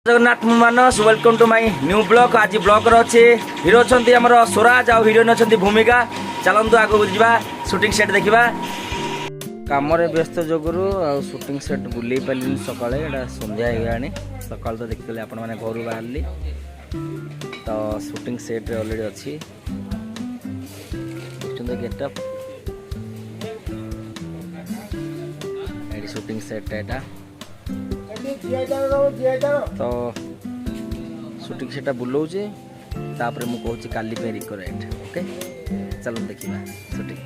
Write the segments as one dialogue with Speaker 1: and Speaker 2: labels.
Speaker 1: Jagannath Manas welcome to my new blog. आज blog अच्छे हिरो अच्छा आमर स्वराज आ हिरोइन अच्छा भूमिका। चलतु आगे जावा शूटिंग सेट देखा। कम व्यस्त जोगुरु शूटिंग सेट बुले पारे सका संध्या हो सका तो देखते आपण मैंने घर बाहर तो शूटिंग सेट अलरेडी अच्छी गेटअप शूटिंग सेट एटा तो शूटिंग सेटा बुलाऊे तापर मु कहूँ काली पे रिकरेक्ट ओके। चलो देखा shooting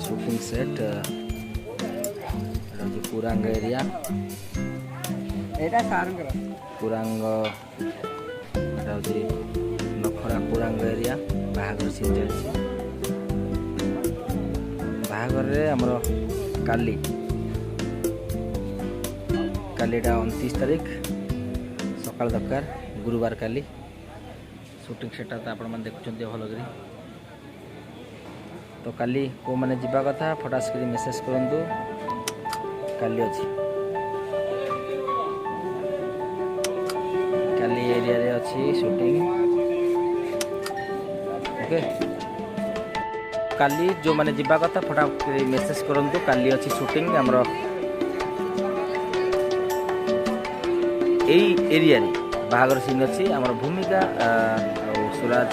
Speaker 1: shooting set Purang area Purang नखरा पुरांग एरिया बाहागर सीन चलती बाहागर आमर काली कालीटा 29 तारीख सकाल दरकार गुरुवार काली शूटिंग सेटा तो आपण देखुं भलकर तो काली को मैंने जीवा कथा फटास कर मेसेज करूँ काली अच्छी काली एरिया रे अच्छी शूटिंग ओके। काली जो मैंने जीवा कथा फटाफट मेसेज करूँ काली अच्छी शूटिंग आमर एरिया रे बाहागर सीन अच्छी आमर भूमिका स्वराज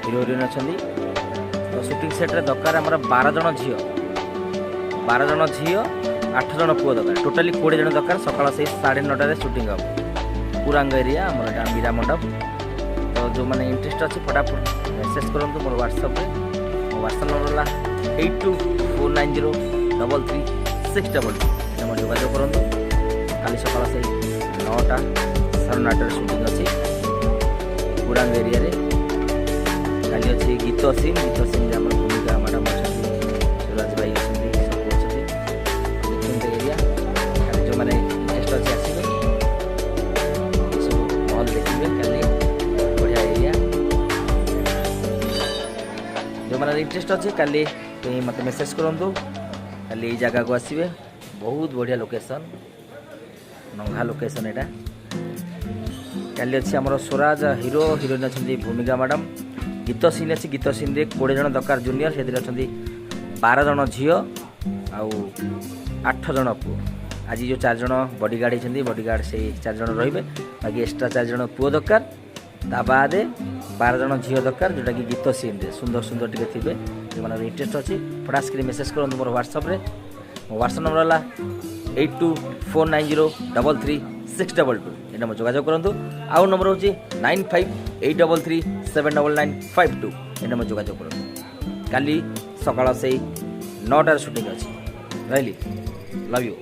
Speaker 1: हिरो हिरोइन अच्छा तो शूटिंग सेट रे दरकार आमर 12 जन झील 12 जन झील 8 जन पुओ दरकार टोटाली 20 जन दरकार सकाल से 9:30 शूटिंग हम पुरांग एरिया आमर मीरा मंडप। तो जो मैंने इंटरेस्ट अच्छी फटाफट मेसेज करूँ मोर व्हाट्सएप मो व्हाट्सएप नंबर है 8249033622 जोगाजोग करूँ। काली सकाल से 9टा 9:30 शूटिंग अच्छी पुरांग एरिया रे काली अच्छी गीत सीन भूमिका मैडम अच्छा स्वराज भाई अच्छा सब अच्छा एरिया खाली जो मैंने इंटरेस्ट अच्छे आसवे सब भल देखिए खाली बढ़िया एरिया जो मैंने इंटरेस्ट अच्छे काली मत मेसेज करूँ खाली ये जगह को आसवे बहुत बढ़िया लोकेशन नंगा लोकेशन एटा काली अच्छी आमर स्वराज हिरो हिरोइन अच्छा भूमिका मैडम गीत सीन अच्छी गीत सीन रे 20 जन दरकार जूनियर से अच्छा 12 जन झील आउ 8 जन पुओ। आज जो 4 जन बॉडीगार्ड होती बॉडीगार्ड से 4 जन रे बाकी एक्सट्रा 4 जन पुओ दरकार ता बाद 12 जन झील दरकार जोटा कि गीत सीन रे सुंदर सुंदर टे थे जो मैंने इंटरेस्ट अच्छी फटास कर मेसेज करूँ मोर व्हाट्सएप रे मो व्हाट्सएप नंबर है 8249033622 ये मैं जोगाजोग करूँ। आउ नंबर हूँ 9583379952 ये मैं जोगाजोग करूँ। काली सकाल से 9टार शूटिंग अच्छी रही लव यू।